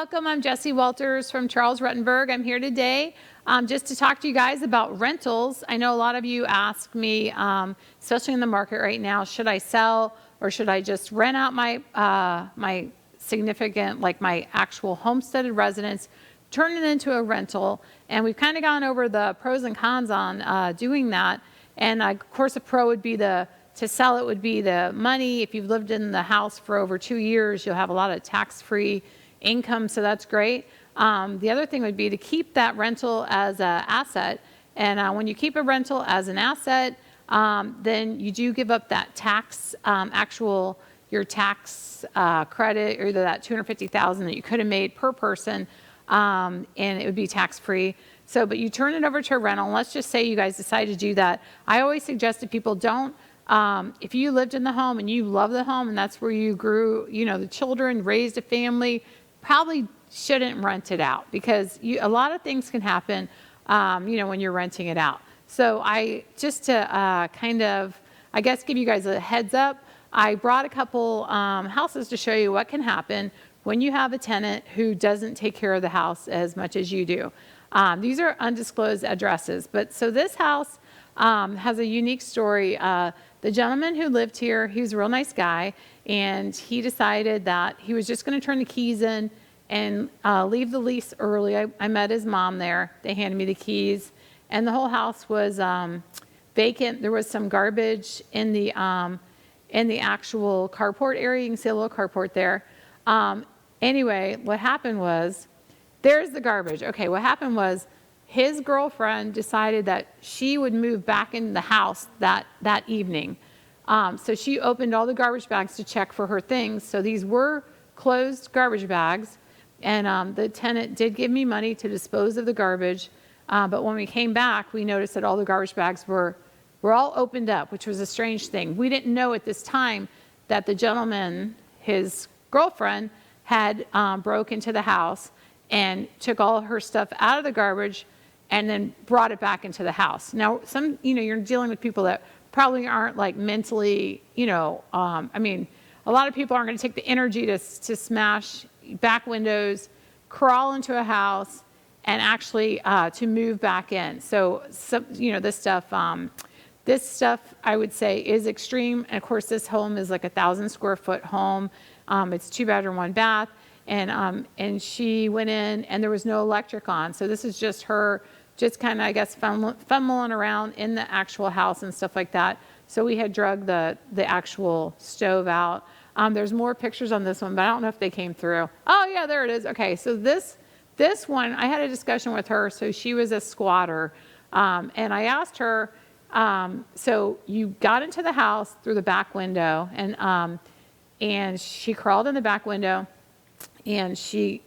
welcome. I'm Jessie Walters from Charles Rutenberg. I'm here today just to talk to you guys about rentals. I know a lot of you ask me, especially in the market right now, should I sell or should I just rent out my my significant, like my actual homesteaded residence, turn it into a rental? And we've kind of gone over the pros and cons on doing that. And of course, a pro would be to sell it would be the money. If you've lived in the house for over 2 years, you'll have a lot of tax-free income, so that's great. The other thing would be to keep that rental as an asset. And when you keep a rental as an asset, then you do give up that tax, your tax credit, or either that $250,000 that you could have made per person, and it would be tax-free. So, but you turn it over to a rental. And let's just say you guys decide to do that. I always suggest that people don't. If you lived in the home and you love the home and that's where you grew, the children, raised a family, probably shouldn't rent it out, because a lot of things can happen, when you're renting it out. So just to kind of, I guess, give you guys a heads up, I brought a couple houses to show you what can happen when you have a tenant who doesn't take care of the house as much as you do. These are undisclosed addresses, but so this house has a unique story. The gentleman who lived here, he was a real nice guy, and he decided that he was just going to turn the keys in and leave the lease early. I met his mom there. They handed me the keys, and the whole house was vacant. There was some garbage in the actual carport area. You can see a little carport there. Anyway, what happened was, there's the garbage. Okay, what happened was, his girlfriend decided that she would move back into the house that evening. So she opened all the garbage bags to check for her things. So these were closed garbage bags. And the tenant did give me money to dispose of the garbage. But when we came back, we noticed that all the garbage bags were all opened up, which was a strange thing. We didn't know at this time that the gentleman, his girlfriend, had broke into the house and took all her stuff out of the garbage and then brought it back into the house. Now, you're dealing with people that probably aren't like mentally, a lot of people aren't going to take the energy to smash back windows, crawl into a house, and actually to move back in. So this stuff I would say is extreme. And of course, this home is like 1,000 square foot home. It's 2-bedroom, 1 bath. And she went in and there was no electric on. So this is just her just kind of, I guess, fumbling around in the actual house and stuff like that. So we had drug the actual stove out. There's more pictures on this one, but I don't know if they came through. Oh yeah, there it is. Okay, so this one, I had a discussion with her. So she was a squatter. And I asked her, so you got into the house through the back window, and she crawled in the back window, and she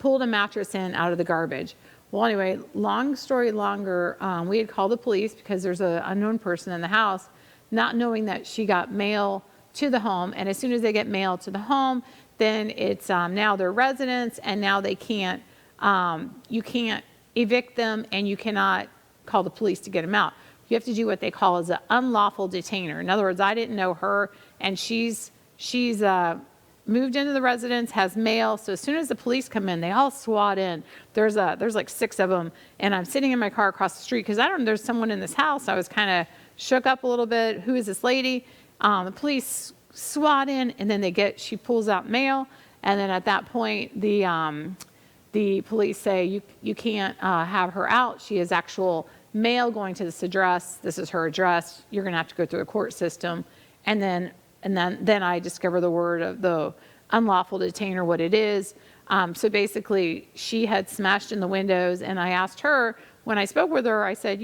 pulled a mattress in out of the garbage. Well, anyway, long story longer, we had called the police because there's an unknown person in the house, not knowing that she got mail to the home. And as soon as they get mail to the home, then it's now their residence, and now they can't, you can't evict them, and you cannot call the police to get them out. You have to do what they call as an unlawful detainer. In other words, I didn't know her, and she's moved into the residence, has mail. So as soon as the police come in, they all SWAT in. There's like 6 of them, and I'm sitting in my car across the street because I don't know, there's someone in this house. I was kind of shook up a little bit. Who is this lady? The police SWAT in, and then she pulls out mail, and then at that point, the police say you can't have her out. She has actual mail going to this address. This is her address. You're going to have to go through the court system, and then I discover the word of the unlawful detainer, what it is. So basically, she had smashed in the windows, and I asked her, when I spoke with her, I said,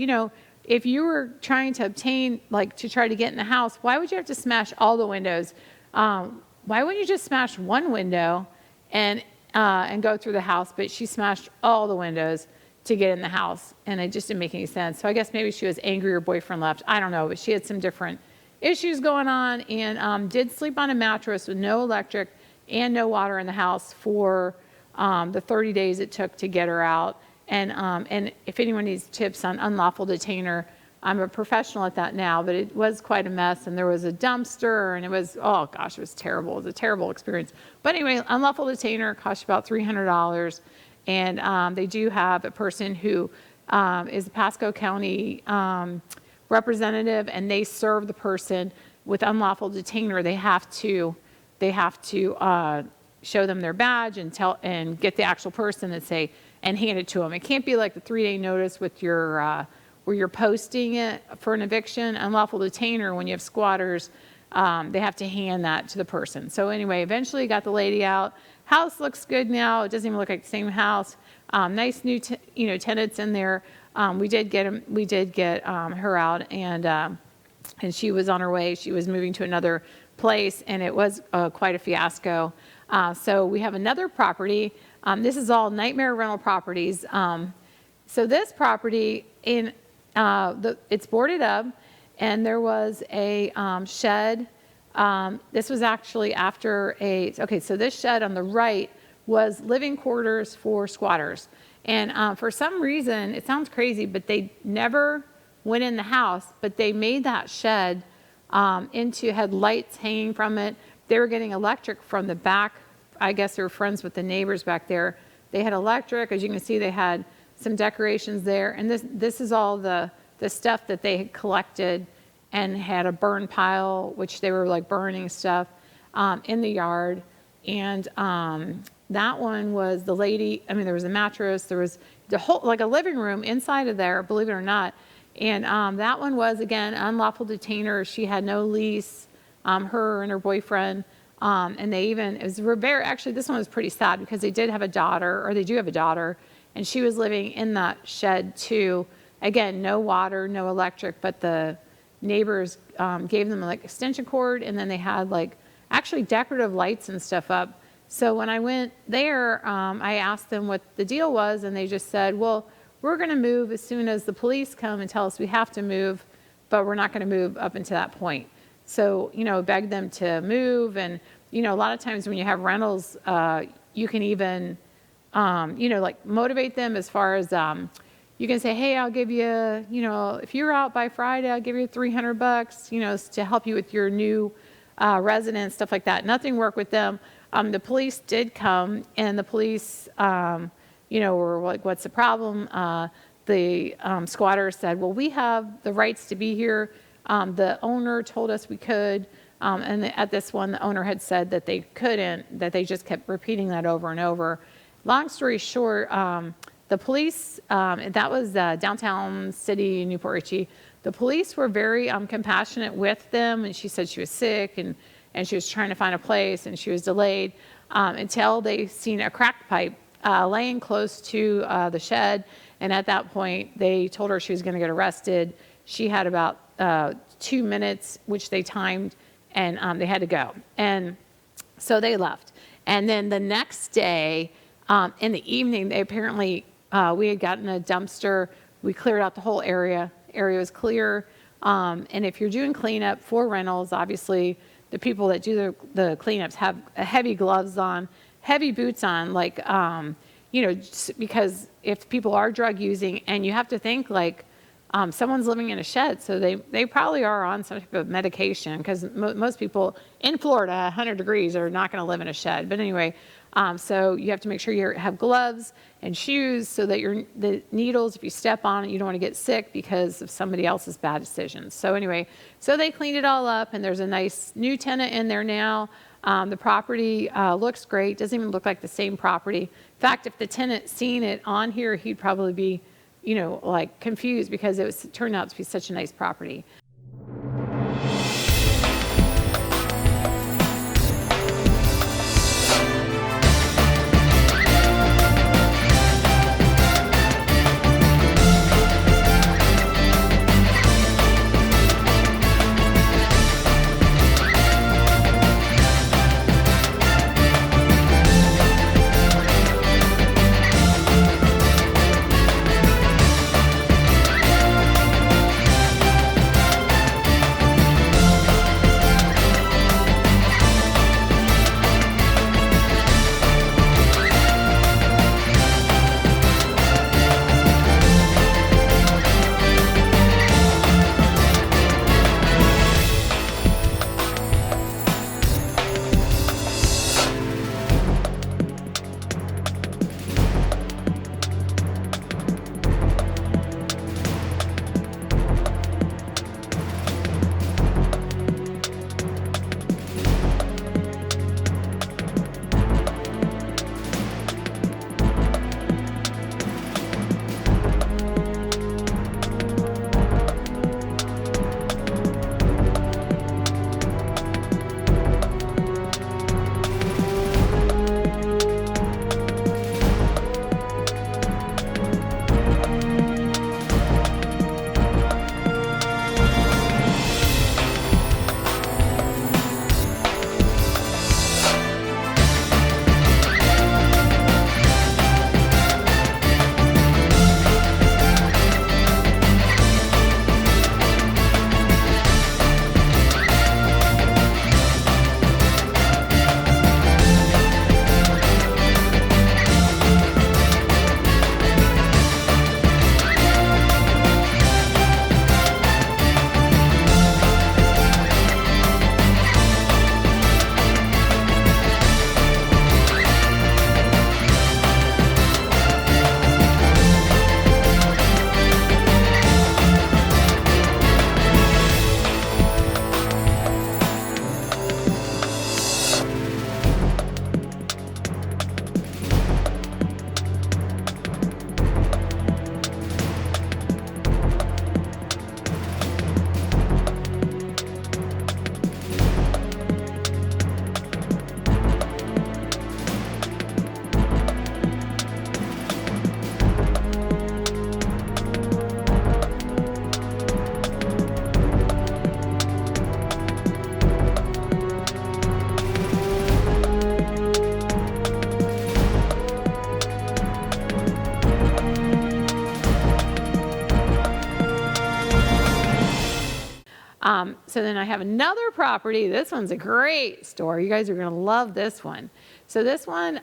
if you were trying to obtain, to try to get in the house, why would you have to smash all the windows? Why wouldn't you just smash one window and go through the house? But she smashed all the windows to get in the house, and it just didn't make any sense. So I guess maybe she was angry her boyfriend left. I don't know, but she had some different issues going on, and did sleep on a mattress with no electric and no water in the house for the 30 days it took to get her out. And if anyone needs tips on unlawful detainer, I'm a professional at that now, but it was quite a mess. And there was a dumpster, and it was, oh gosh, it was terrible. It was a terrible experience. But anyway, unlawful detainer cost about $300. And they do have a person who is a Pasco County representative, and they serve the person with unlawful detainer. They have to show them their badge and get the actual person and hand it to them. It can't be like the 3-day notice with your where you're posting it for an eviction. Unlawful detainer, when you have squatters, they have to hand that to the person. So anyway, eventually got the lady out. House looks good now. It doesn't even look like the same house. Nice new tenants in there. We did get her out, and she was on her way. She was moving to another place, and it was quite a fiasco. So we have another property. This is all nightmare rental properties. So this property, it's boarded up, and there was a shed. This was actually after so this shed on the right was living quarters for squatters. And for some reason, it sounds crazy, but they never went in the house, but they made that shed had lights hanging from it. They were getting electric from the back. I guess they were friends with the neighbors back there. They had electric. As you can see, they had some decorations there. And this is all the stuff that they had collected, and had a burn pile, which they were like burning stuff in the yard. And that one was the lady, there was a mattress, there was the whole, like a living room inside of there, believe it or not. And that one was, again, unlawful detainer. She had no lease, her and her boyfriend. And actually this one was pretty sad, because they do have a daughter, and she was living in that shed too. Again, no water, no electric, but the neighbors gave them like extension cord, and then they had like actually decorative lights and stuff up. So when I went there, I asked them what the deal was, and they just said, well, we're going to move as soon as the police come and tell us we have to move, but we're not going to move up until that point. So, begged them to move. And, a lot of times when you have rentals, you can even, like motivate them as far as, you can say, hey, I'll give you, if you're out by Friday, I'll give you $300, to help you with your new residents, stuff like that. Nothing worked with them. The police did come, and the police, were like, what's the problem? The squatters said, well, we have the rights to be here. The owner told us we could. And at this one, the owner had said that they couldn't, that they just kept repeating that over and over. Long story short, the police, that was downtown city, Newport Richey. The police were very compassionate with them, and she said she was sick, and she was trying to find a place, and she was delayed until they seen a crack pipe laying close to the shed. And at that point, they told her she was going to get arrested. She had about 2 minutes, which they timed, and they had to go. And so they left. And then the next day, in the evening, they apparently, we had gotten a dumpster. We cleared out the whole area. Area was clear. And if you're doing cleanup for rentals, obviously the people that do the cleanups have heavy gloves on, heavy boots on, like, because if people are drug using, and you have to think like, someone's living in a shed, so they probably are on some type of medication, because most people in Florida, 100 degrees, are not going to live in a shed. But anyway, so you have to make sure you have gloves and shoes, so that the needles, if you step on it, you don't want to get sick because of somebody else's bad decisions. So anyway, so they cleaned it all up, and there's a nice new tenant in there now. The property looks great. Doesn't even look like the same property. In fact, if the tenant seen it on here, he'd probably be like confused, because it turned out to be such a nice property. So then I have another property. This one's a great story. You guys are going to love this one. So this one,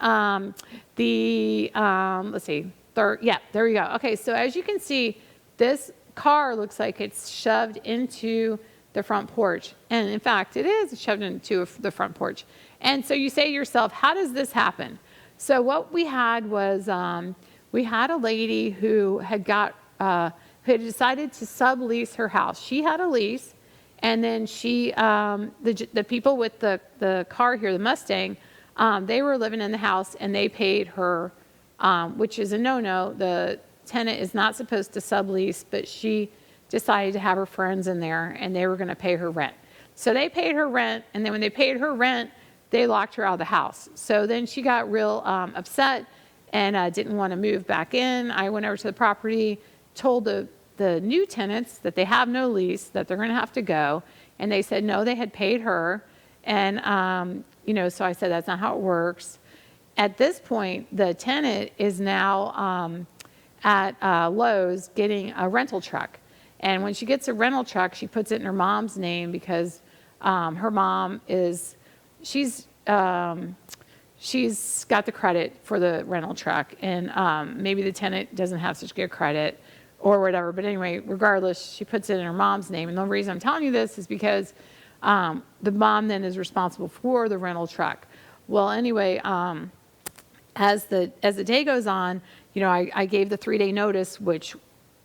let's see, there we go. Okay, so as you can see, this car looks like it's shoved into the front porch. And in fact, it is shoved into the front porch. And so you say to yourself, how does this happen? So what we had was, we had a lady who had decided to sublease her house. She had a lease, and then the people with the car here, the Mustang, they were living in the house, and they paid her, which is a no-no. The tenant is not supposed to sublease, but she decided to have her friends in there, and they were going to pay her rent. So they paid her rent, and then when they paid her rent, they locked her out of the house. So then she got real upset and didn't want to move back in. I went over to the property, told the new tenants that they have no lease, that they're going to have to go, and they said no, they had paid her. And so I said that's not how it works. At this point, the tenant is now at Lowe's getting a rental truck. And when she gets a rental truck, she puts it in her mom's name because her mom she's got the credit for the rental truck, and maybe the tenant doesn't have such good credit or whatever. But anyway, regardless, she puts it in her mom's name. And the reason I'm telling you this is because the mom then is responsible for the rental truck. Well, anyway, as the day goes on, I gave the 3-day notice, which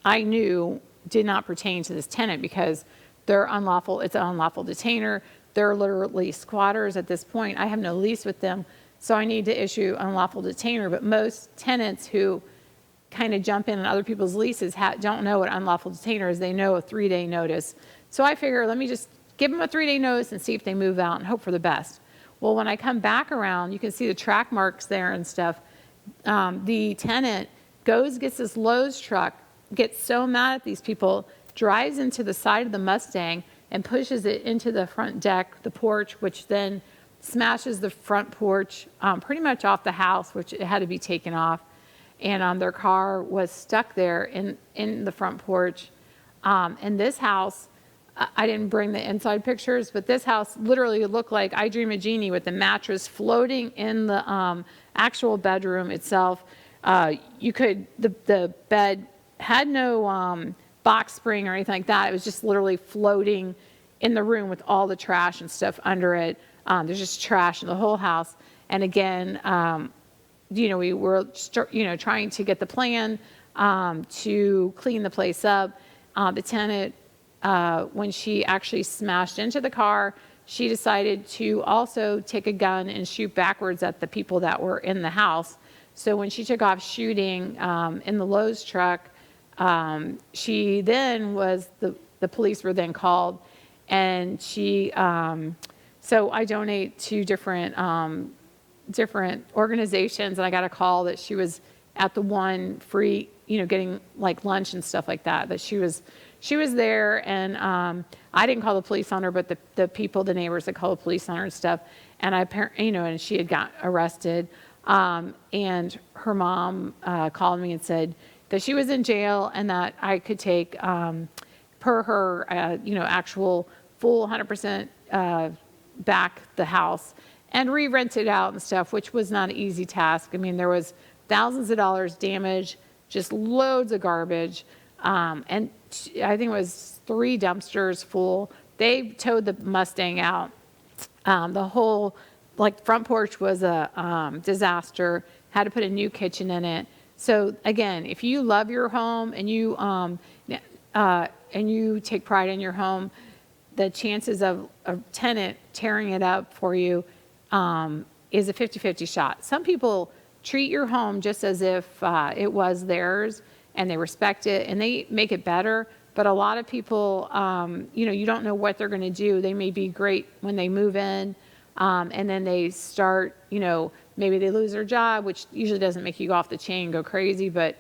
I knew did not pertain to this tenant because they're unlawful. It's an unlawful detainer. They're literally squatters at this point. I have no lease with them, so I need to issue unlawful detainer. But most tenants who kind of jump in on other people's leases don't know what unlawful detainer is. They know a 3-day notice. So I figure, let me just give them a 3-day notice and see if they move out and hope for the best. Well, when I come back around, you can see the track marks there and stuff. The tenant gets this Lowe's truck, gets so mad at these people, drives into the side of the Mustang and pushes it into the front deck, the porch, which then smashes the front porch pretty much off the house, which it had to be taken off. And their car was stuck there in the front porch. And this house, I didn't bring the inside pictures, but this house literally looked like I Dream of Jeannie with the mattress floating in the actual bedroom itself. The bed had no box spring or anything like that. It was just literally floating in the room with all the trash and stuff under it. There's just trash in the whole house. And again, we were trying to get the plan to clean the place up. The tenant, when she actually smashed into the car, she decided to also take a gun and shoot backwards at the people that were in the house. So when she took off shooting in the Lowe's truck, she then the police were then called, and so I donate to different organizations, and I got a call that she was at the one free, getting like lunch and stuff like that, that she was there, and I didn't call the police on her, but the neighbors that called the police on her and stuff, and and she had got arrested, and her mom called me and said that she was in jail and that I could take, per her, actual full 100% back the house and re-rent it out and stuff, which was not an easy task. I mean, there was thousands of dollars damage, just loads of garbage, and I think it was 3 dumpsters full. They towed the Mustang out. The whole front porch was a disaster. Had to put a new kitchen in it. So again, if you love your home and you take pride in your home, the chances of a tenant tearing it up for you is a 50-50 shot. Some people treat your home just as if it was theirs, and they respect it and they make it better. But a lot of people, you don't know what they're going to do. They may be great when they move in, and then they start, maybe they lose their job, which usually doesn't make you go off the chain and go crazy, but,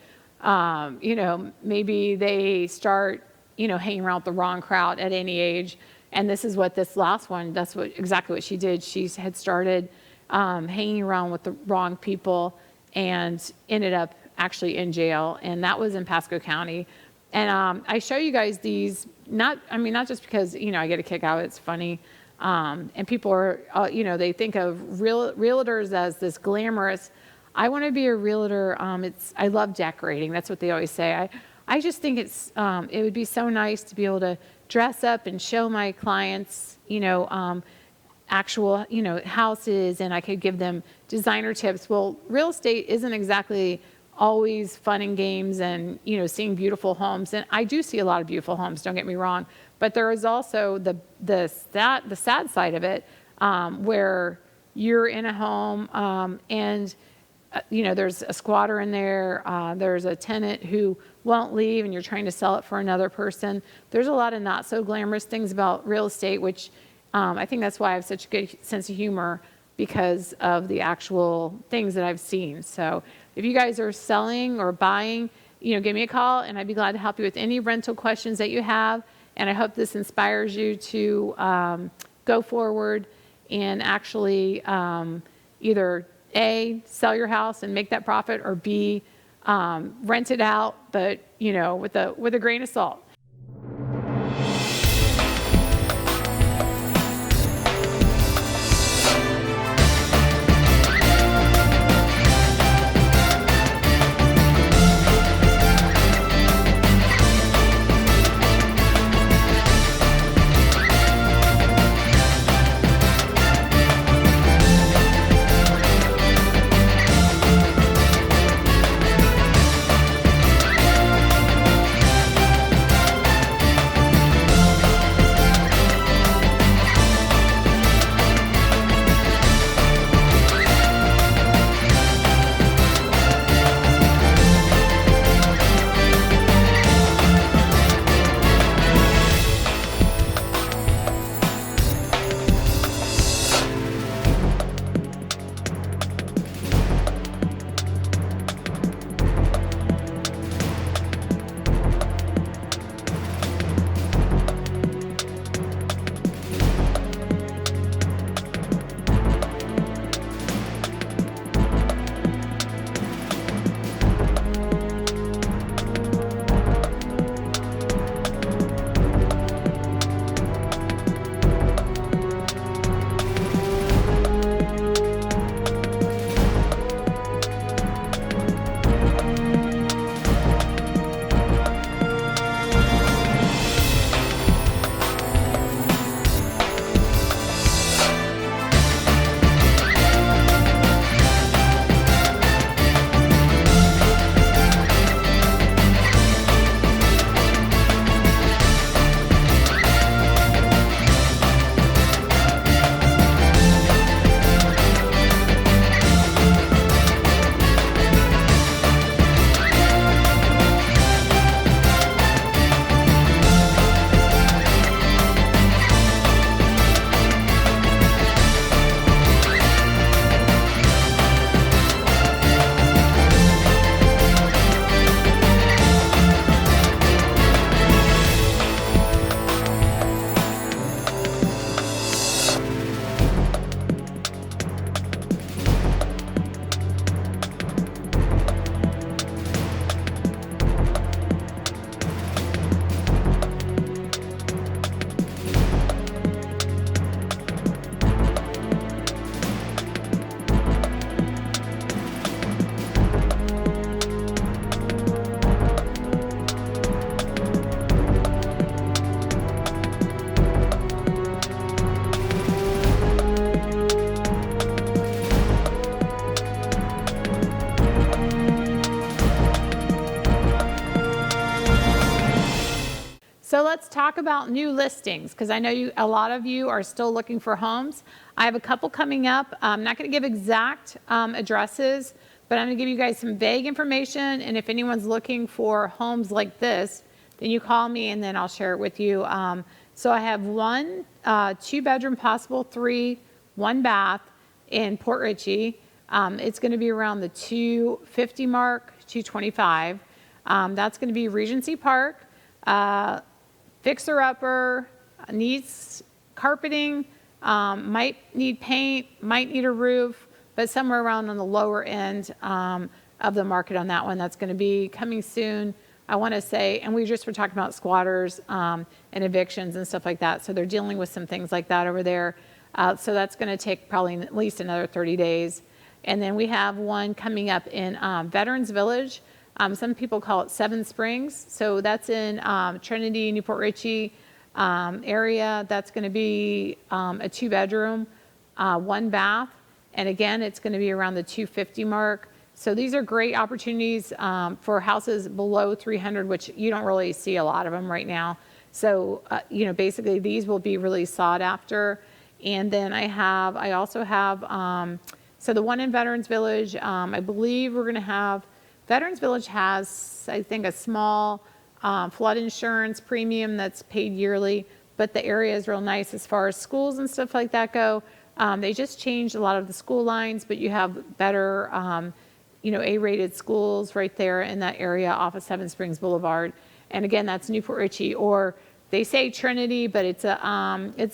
maybe they start, hanging around with the wrong crowd at any age. And this is what this last one, that's exactly what she did. She had started hanging around with the wrong people and ended up actually in jail. And that was in Pasco County. And I show you guys these, not just because, I get a kick out, it's funny. And people are, they think of realtors as this glamorous. I want to be a realtor. I love decorating. That's what they always say. I just think it would be so nice to be able to dress up and show my clients, actual, houses, and I could give them designer tips. Well, real estate isn't exactly always fun and games and, seeing beautiful homes. And I do see a lot of beautiful homes, don't get me wrong. But there is also the sad side of it, where you're in a home and, there's a squatter in there. There's a tenant who won't leave and you're trying to sell it for another person. There's a lot of not so glamorous things about real estate, which I think that's why I have such a good sense of humor, because of the actual things that I've seen. So if you guys are selling or buying, give me a call and I'd be glad to help you with any rental questions that you have. And I hope this inspires you to go forward and actually either A, sell your house and make that profit, or B, rent it out, but with a grain of salt. So let's talk about new listings, because I know a lot of you are still looking for homes. I have a couple coming up. I'm not going to give exact addresses, but I'm going to give you guys some vague information. And if anyone's looking for homes like this, then you call me and then I'll share it with you. So I have one 2-bedroom, possible 3, 1 bath in Port Richey. It's going to be around the $250 mark, $225. That's going to be Regency Park. Fixer-upper, needs carpeting, might need paint, might need a roof, but somewhere around on the lower end of the market on that one. That's going to be coming soon. I want to say, and we just were talking about squatters and evictions and stuff like that. So they're dealing with some things like that over there. So that's going to take probably at least another 30 days. And then we have one coming up in Veterans Village. Some people call it Seven Springs. So that's in Trinity, Newport Richey area. That's going to be a 2-bedroom, 1 bath. And again, it's going to be around the 250 mark. So these are great opportunities for houses below 300, which you don't really see a lot of them right now. So, basically these will be really sought after. And then I also have, so the one in Veterans Village, I believe we're going to have, Veterans Village has, I think, a small flood insurance premium that's paid yearly, but the area is real nice as far as schools and stuff like that go. They just changed a lot of the school lines, but you have better, A-rated schools right there in that area off of Seven Springs Boulevard. And again, that's Newport Richey, or they say Trinity, but it's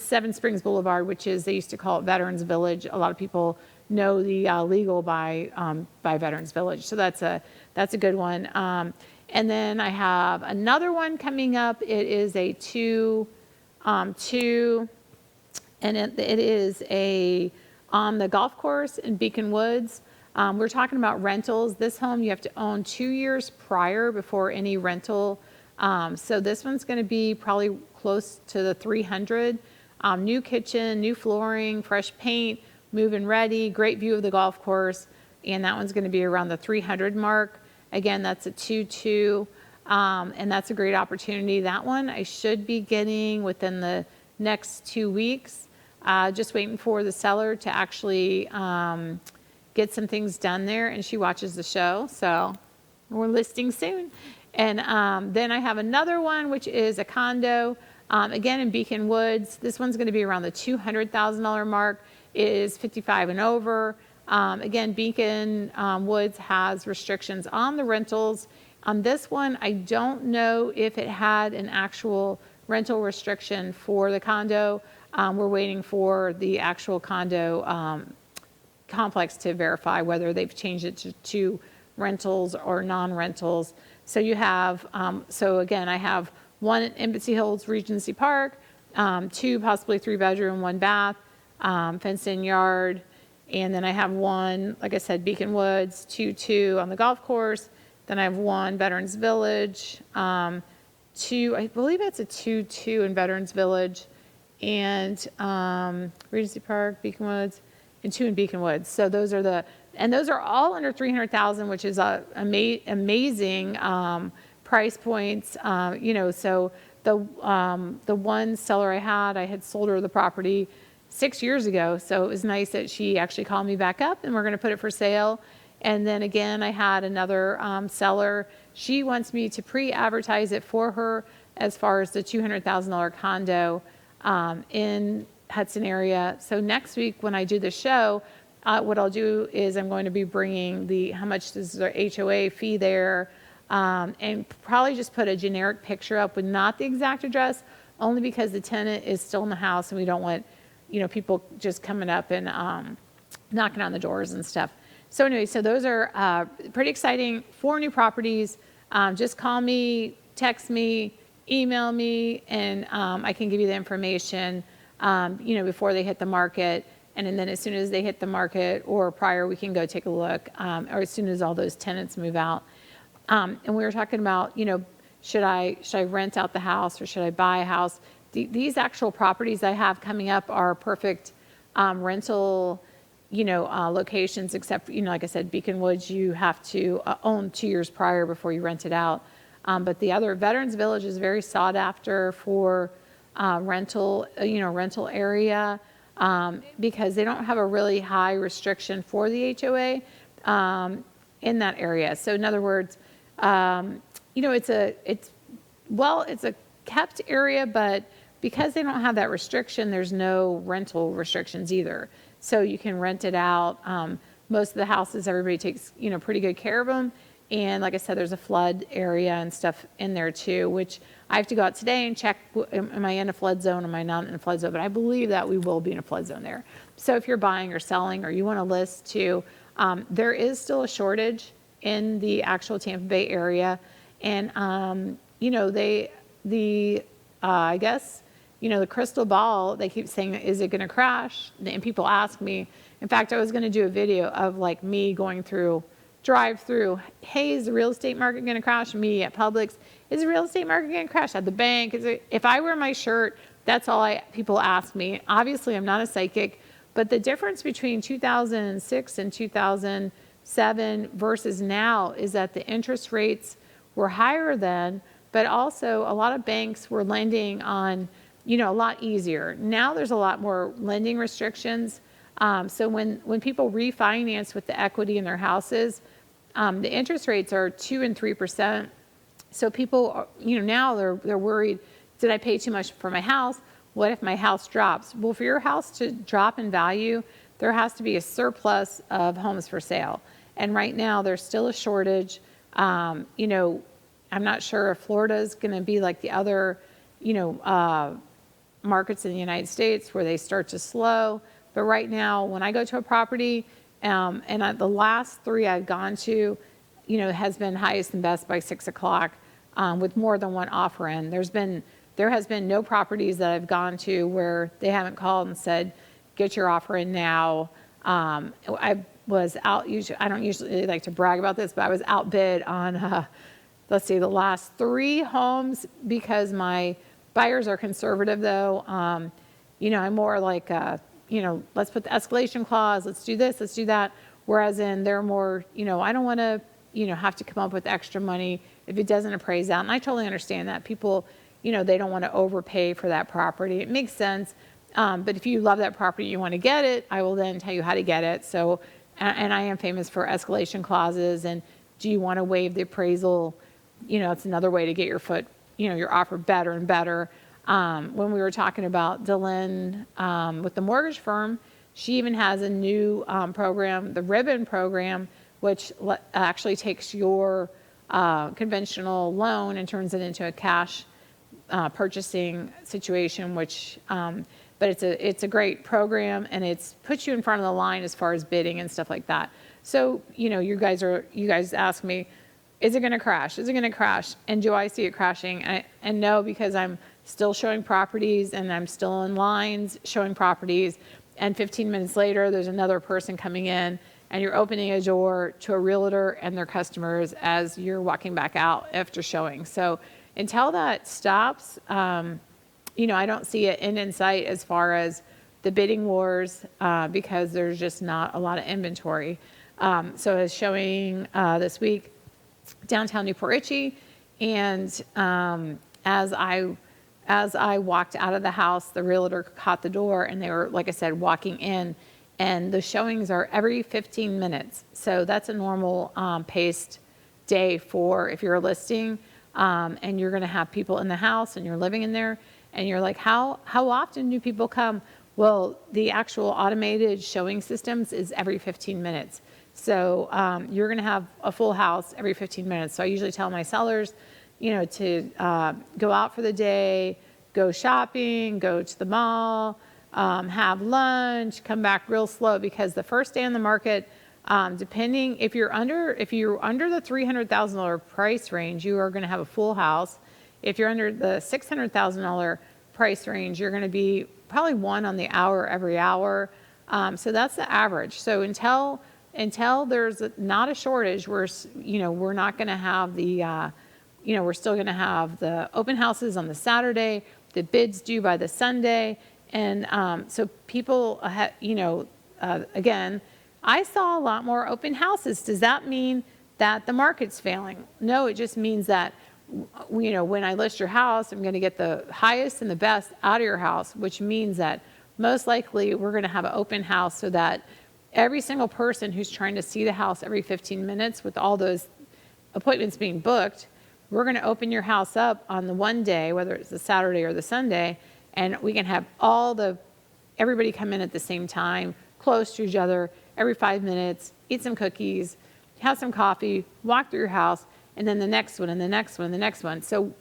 Seven Springs Boulevard, which is, they used to call it Veterans Village. A lot of people know the legal by Veterans Village. So that's a good one. And then I have another one coming up. It is a two, and it is on the golf course in Beacon Woods. We're talking about rentals. This home you have to own 2 years prior before any rental. So this one's going to be probably close to the 300. New kitchen, new flooring, fresh paint, move-in ready, great view of the golf course, and that one's going to be around the 300 mark. Again, that's a 2-2, and that's a great opportunity. That one I should be getting within the next 2 weeks. Just waiting for the seller to actually get some things done there, and she watches the show, so we're listing soon. And then I have another one, which is a condo, again in Beacon Woods. This one's going to be around the $200,000 mark. It is 55 and over. Again, Beacon Woods has restrictions on the rentals. On this one, I don't know if it had an actual rental restriction for the condo. We're waiting for the actual condo complex to verify whether they've changed it to rentals or non-rentals. So you have, so again, I have one at Embassy Hills Regency Park, 2 possibly 3-bedroom, 1 bath, fenced-in yard, and then I have one, like I said, Beacon Woods, 2-2 on the golf course. Then I have one Veterans Village, 2, I believe it's a 2-2 in Veterans Village, and Regency Park, Beacon Woods, and 2 in Beacon Woods. So those are and those are all under 300,000, which is amazing price points. So the one seller I had sold her the property 6 years ago. So it was nice that she actually called me back up, and we're going to put it for sale. And then again, I had another seller. She wants me to pre-advertise it for her as far as the $200,000 condo in Hudson area. So next week when I do the show, what I'll do is I'm going to be bringing how much is their HOA fee there, and probably just put a generic picture up with not the exact address, only because the tenant is still in the house and we don't want, people just coming up and knocking on the doors and stuff. So anyway, so those are pretty exciting. 4 new properties. Just call me, text me, email me, and I can give you the information, before they hit the market. And then as soon as they hit the market or prior, we can go take a look, or as soon as all those tenants move out. And we were talking about, should I rent out the house or should I buy a house? These actual properties I have coming up are perfect rental, locations, except, like I said, Beacon Woods, you have to own 2 years prior before you rent it out. But the other Veterans Village is very sought after for rental area, because they don't have a really high restriction for the HOA in that area. So in other words, it's a kept area, but because they don't have that restriction, there's no rental restrictions either. So you can rent it out. Most of the houses, everybody takes, pretty good care of them. And like I said, there's a flood area and stuff in there too, which I have to go out today and check, am I in a flood zone, am I not in a flood zone? But I believe that we will be in a flood zone there. So if you're buying or selling or you want to list too, there is still a shortage in the actual Tampa Bay area. And, I guess, the crystal ball, they keep saying, is it going to crash? And people ask me, in fact, I was going to do a video of like me going through, drive through, hey, is the real estate market going to crash? Me at Publix, is the real estate market going to crash? At the bank, if I wear my shirt, that's all people ask me. Obviously, I'm not a psychic, but the difference between 2006 and 2007 versus now is that the interest rates were higher then, but also a lot of banks were lending on, a lot easier. Now there's a lot more lending restrictions. So when people refinance with the equity in their houses, the interest rates are 2% and 3%. So people, now they're worried, did I pay too much for my house? What if my house drops? Well, for your house to drop in value, there has to be a surplus of homes for sale. And right now there's still a shortage. I'm not sure if Florida is going to be like the other, markets in the United States where they start to slow. But right now, when I go to a property, the last 3 I've gone to, has been highest and best by 6 o'clock with more than one offer in. There has been no properties that I've gone to where they haven't called and said, get your offer in now. I was out, I don't usually like to brag about this, but I was outbid on, the last 3 homes because my buyers are conservative though. I'm more like, let's put the escalation clause, let's do this, let's do that. Whereas they're more, I don't want to, have to come up with extra money if it doesn't appraise out. And I totally understand that. People, they don't want to overpay for that property. It makes sense. But if you love that property, you want to get it, I will then tell you how to get it. So, and I am famous for escalation clauses. And do you want to waive the appraisal? It's another way to get your your offer better and better. When we were talking about Dylan with the mortgage firm, she even has a new program, the Ribbon program, which actually takes your conventional loan and turns it into a cash purchasing situation, but it's a great program, and it's puts you in front of the line as far as bidding and stuff like that. So, you guys ask me, is it going to crash? Is it going to crash? And do I see it crashing? And no, because I'm still showing properties and I'm still in lines showing properties. And 15 minutes later, there's another person coming in and you're opening a door to a realtor and their customers as you're walking back out after showing. So until that stops, I don't see an end in sight as far as the bidding wars because there's just not a lot of inventory. So I was showing this week, downtown Newport Richey, and as I walked out of the house, the realtor caught the door, and they were, like I said, walking in, and the showings are every 15 minutes. So that's a normal paced day for if you're a listing, and you're going to have people in the house, and you're living in there, and you're like, how often do people come? Well, the actual automated showing systems is every 15 minutes. So you're going to have a full house every 15 minutes. So I usually tell my sellers, to go out for the day, go shopping, go to the mall, have lunch, come back real slow, because the first day on the market, depending if you're under the $300,000 price range, you are going to have a full house. If you're under the $600,000 price range, you're going to be probably one on the hour every hour. So that's the average. So until there's not a shortage, we're not going to have we're still going to have the open houses on the Saturday, the bids due by the Sunday. And so people, again, I saw a lot more open houses. Does that mean that the market's failing? No, it just means that, when I list your house, I'm going to get the highest and the best out of your house, which means that most likely we're going to have an open house so that every single person who's trying to see the house every 15 minutes with all those appointments being booked, we're going to open your house up on the one day, whether it's the Saturday or the Sunday, and we can have everybody come in at the same time, close to each other, every 5 minutes, eat some cookies, have some coffee, walk through your house, and then the next one, and the next one, and the next one. So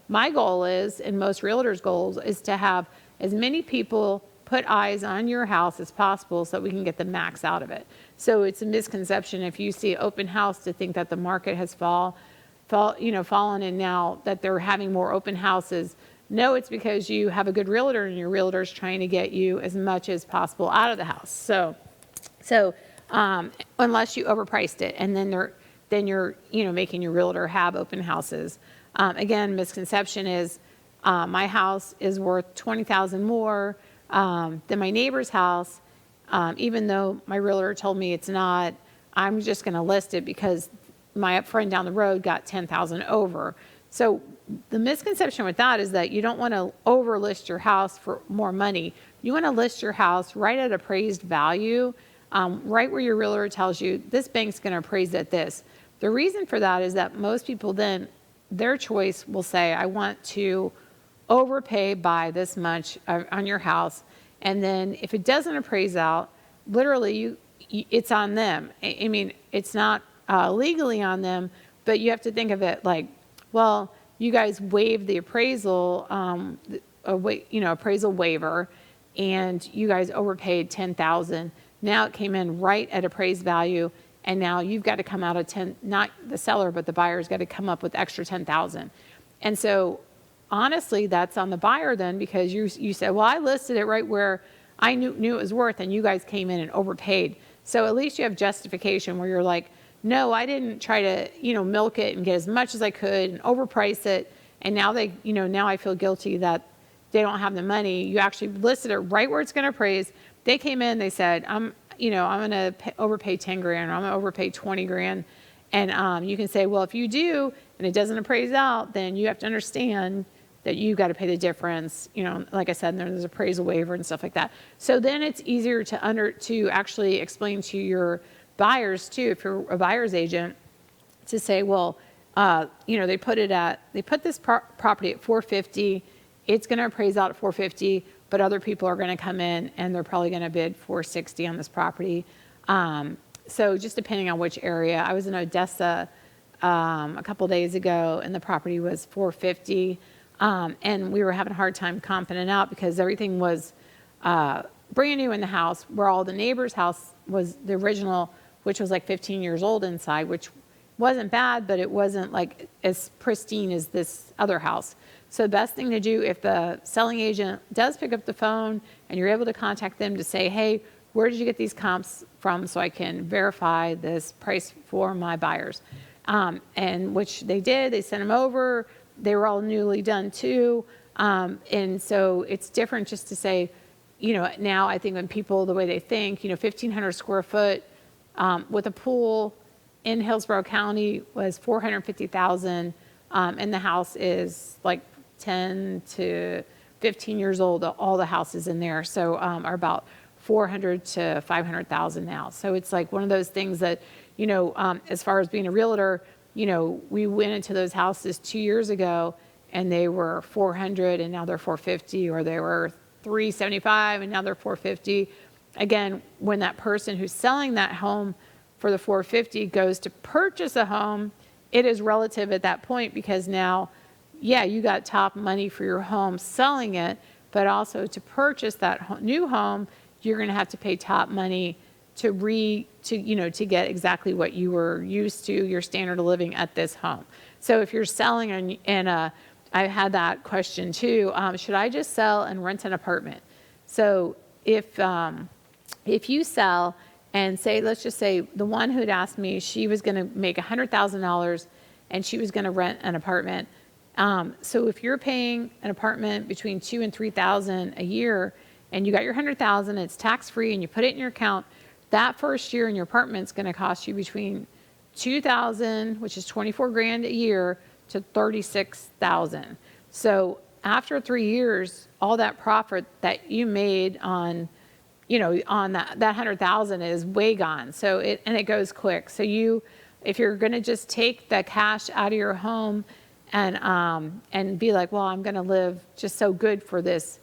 my goal is, and most realtors' goals, is to have as many people put eyes on your house as possible so that we can get the max out of it. So it's a misconception if you see open house to think that the market has fallen. fallen in now that they're having more open houses. No, it's because you have a good realtor and your realtor is trying to get you as much as possible out of the house. So unless you overpriced it, and then you're making your realtor have open houses. Again, misconception is my house is worth $20,000 more than my neighbor's house, even though my realtor told me it's not. I'm just going to list it because my friend down the road got $10,000 over. So the misconception with that is that you don't want to overlist your house for more money. You want to list your house right at appraised value, right where your realtor tells you this bank's going to appraise at this. The reason for that is that most people then, their choice will say, I want to overpay by this much on your house. And then if it doesn't appraise out, literally it's on them. I mean, it's not legally on them, but you have to think of it like, well, you guys waived the appraisal, appraisal waiver, and you guys overpaid $10,000. Now it came in right at appraised value, and now you've got to come out of 10, not the seller, but the buyer's got to come up with extra 10,000. And so honestly, that's on the buyer then, because you said, well, I listed it right where I knew it was worth, and you guys came in and overpaid. So at least you have justification where you're like, no, I didn't try to, milk it and get as much as I could and overprice it. And now now I feel guilty that they don't have the money. You actually listed it right where it's going to appraise. They came in, they said, I'm going to overpay 10 grand, or I'm going to overpay 20 grand. And you can say, well, if you do, and it doesn't appraise out, then you have to understand that you've got to pay the difference. Like I said, there's appraisal waiver and stuff like that. So then it's easier to actually explain to your buyers too, if you're a buyer's agent, to say, well, they put this property at 450. It's going to appraise out at 450, but other people are going to come in and they're probably going to bid 460 on this property. So just depending on which area. I was in Odessa a couple days ago, and the property was 450, and we were having a hard time comping it out because everything was brand new in the house, where all the neighbor's house was the original, which was like 15 years old inside, which wasn't bad, but it wasn't like as pristine as this other house. So the best thing to do, if the selling agent does pick up the phone and you're able to contact them to say, hey, where did you get these comps from so I can verify this price for my buyers? And which they did. They sent them over. They were all newly done too. And so it's different just to say, now I think when people, the way they think, 1,500 square foot with a pool in Hillsborough County was $450,000, and the house is like 10 to 15 years old. All the houses in there are about $400,000 to $500,000 now. So it's like one of those things that, as far as being a realtor, we went into those houses 2 years ago and they were 400 and now they're 450, or they were 375 and now they're 450. Again, when that person who's selling that home for the 450 goes to purchase a home, it is relative at that point, because now, yeah, you got top money for your home selling it, but also to purchase that new home, you're going to have to pay top money to get exactly what you were used to, your standard of living at this home. So if you're selling, and I had that question too, should I just sell and rent an apartment? So if you sell and say, let's just say the one who had asked me, she was going to make $100,000 and she was going to rent an apartment. So if you're paying an apartment between $2,000 and $3,000 a year, and you got your $100,000, it's tax free, and you put it in your account, that first year in your apartment is going to cost you between $2,000, which is 24 grand a year, to 36,000. So after 3 years, all that profit that you made on that 100,000 is way gone. So it goes quick. So if you're going to just take the cash out of your home and be like, well, I'm going to live just so good for this,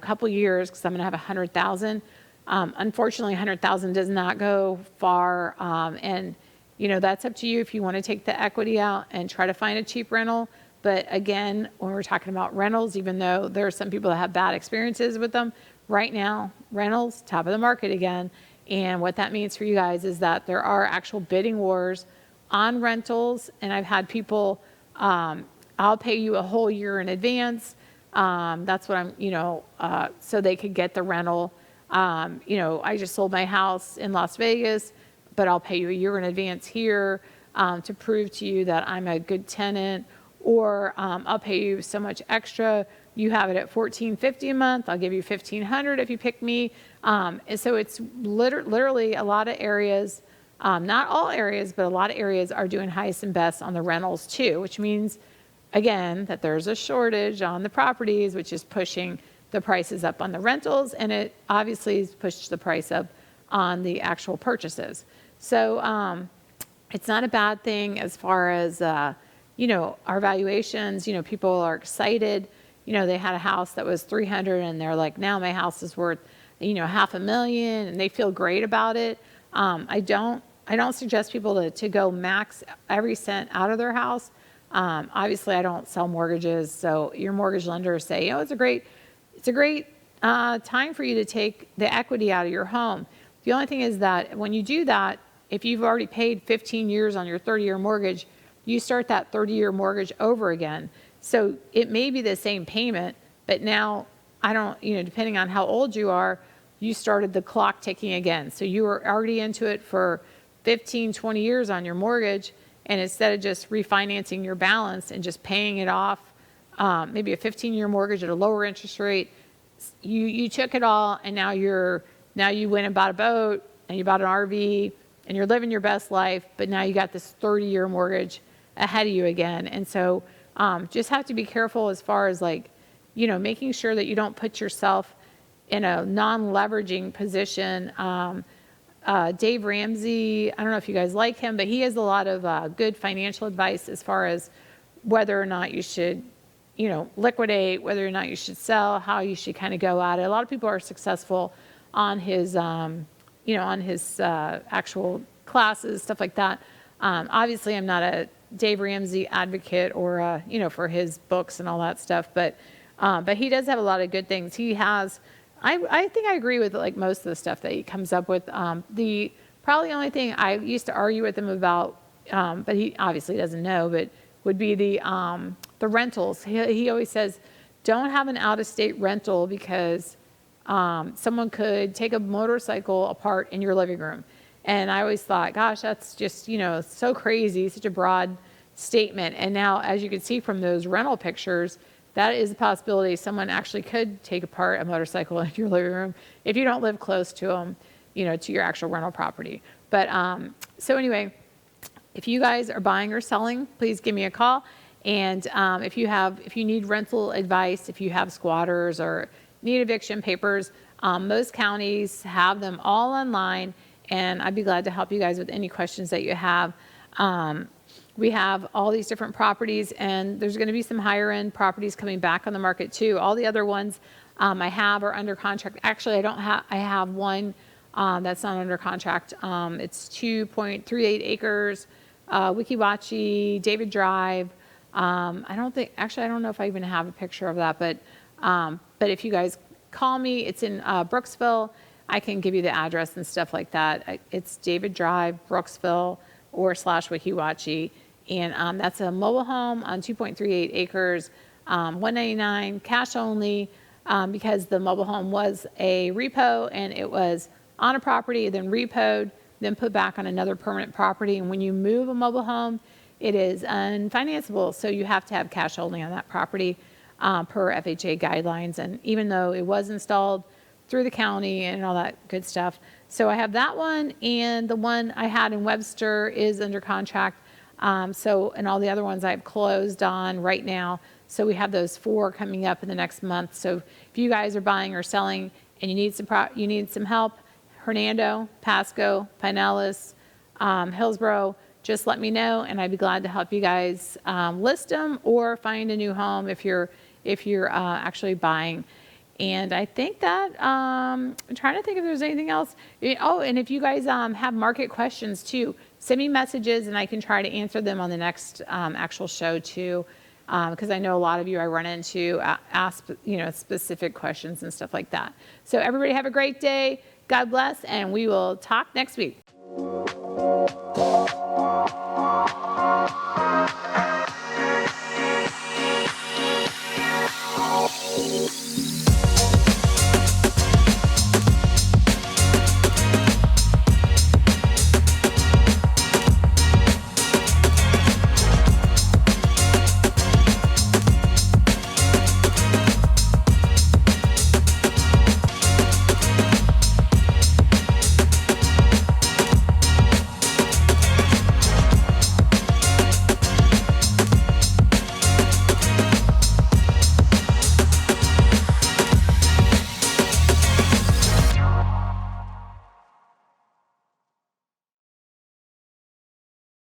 couple years because I'm going to have 100,000. Unfortunately, 100,000 does not go far. And that's up to you if you want to take the equity out and try to find a cheap rental. But again, when we're talking about rentals, even though there are some people that have bad experiences with them, right now, rentals, top of the market again. And what that means for you guys is that there are actual bidding wars on rentals, and I've had people, I'll pay you a whole year in advance. That's what I'm, so they could get the rental. I just sold my house in Las Vegas, but I'll pay you a year in advance here to prove to you that I'm a good tenant, or I'll pay you so much extra. You have it at $1,450 a month. I'll give you $1,500 if you pick me. And so it's literally a lot of areas, not all areas, but a lot of areas are doing highest and best on the rentals too, which means, again, that there's a shortage on the properties, which is pushing the prices up on the rentals, and it obviously has pushed the price up on the actual purchases. So it's not a bad thing as far as, our valuations. People are excited. They had a house that was 300 and they're like, now my house is worth, $500,000, and they feel great about it. I don't suggest people to go max every cent out of their house. Obviously I don't sell mortgages, so your mortgage lenders say, it's a great time for you to take the equity out of your home. The only thing is that when you do that, if you've already paid 15 years on your 30-year mortgage, you start that 30-year mortgage over again. So it may be the same payment, but now depending on how old you are, you started the clock ticking again. So you were already into it for 15, 20 years on your mortgage, and instead of just refinancing your balance and just paying it off, maybe a 15-year mortgage at a lower interest rate, you took it all, and now you went and bought a boat, and you bought an RV, and you're living your best life, but now you got this 30-year mortgage ahead of you again. And so just have to be careful as far as making sure that you don't put yourself in a non-leveraging position. Dave Ramsey, I don't know if you guys like him, but he has a lot of good financial advice as far as whether or not you should, liquidate, whether or not you should sell, how you should kind of go at it. A lot of people are successful on his, actual classes, stuff like that. Obviously, I'm not a Dave Ramsey advocate or, for his books and all that stuff, but he does have a lot of good things. He has, I think I agree with most of the stuff that he comes up with. The probably only thing I used to argue with him about, but he obviously doesn't know, but would be the rentals. He always says, don't have an out-of-state rental because someone could take a motorcycle apart in your living room. And I always thought, gosh, that's just, so crazy, such a broad statement. And now, as you can see from those rental pictures, that is a possibility. Someone actually could take apart a motorcycle in your living room if you don't live close to them, to your actual rental property. But so anyway, if you guys are buying or selling, please give me a call. And if you need rental advice, if you have squatters or need eviction papers, most counties have them all online, and I'd be glad to help you guys with any questions that you have. We have all these different properties, and there's going to be some higher end properties coming back on the market too. All the other ones I have are under contract. Actually, I have one that's not under contract. It's 2.38 acres, Weeki Wachee, David Drive. I don't know if I even have a picture of that, but if you guys call me, it's in Brooksville. I can give you the address and stuff like that. It's David Drive, Brooksville, or /Weeki Wachee. And that's a mobile home on 2.38 acres, $199 cash only, because the mobile home was a repo and it was on a property, then repoed, then put back on another permanent property. And when you move a mobile home, it is unfinanceable. So you have to have cash only on that property per FHA guidelines. And even though it was installed through the county and all that good stuff. So I have that one, and the one I had in Webster is under contract. And all the other ones I've closed on right now. So we have those 4 coming up in the next month. So if you guys are buying or selling and you need some help, Hernando, Pasco, Pinellas, Hillsborough, just let me know, and I'd be glad to help you guys list them or find a new home if you're actually buying. And I think that, I'm trying to think if there's anything else. Oh, and if you guys have market questions too, send me messages and I can try to answer them on the next actual show too. Because I know a lot of you I run into ask specific questions and stuff like that. So everybody have a great day. God bless, and we will talk next week.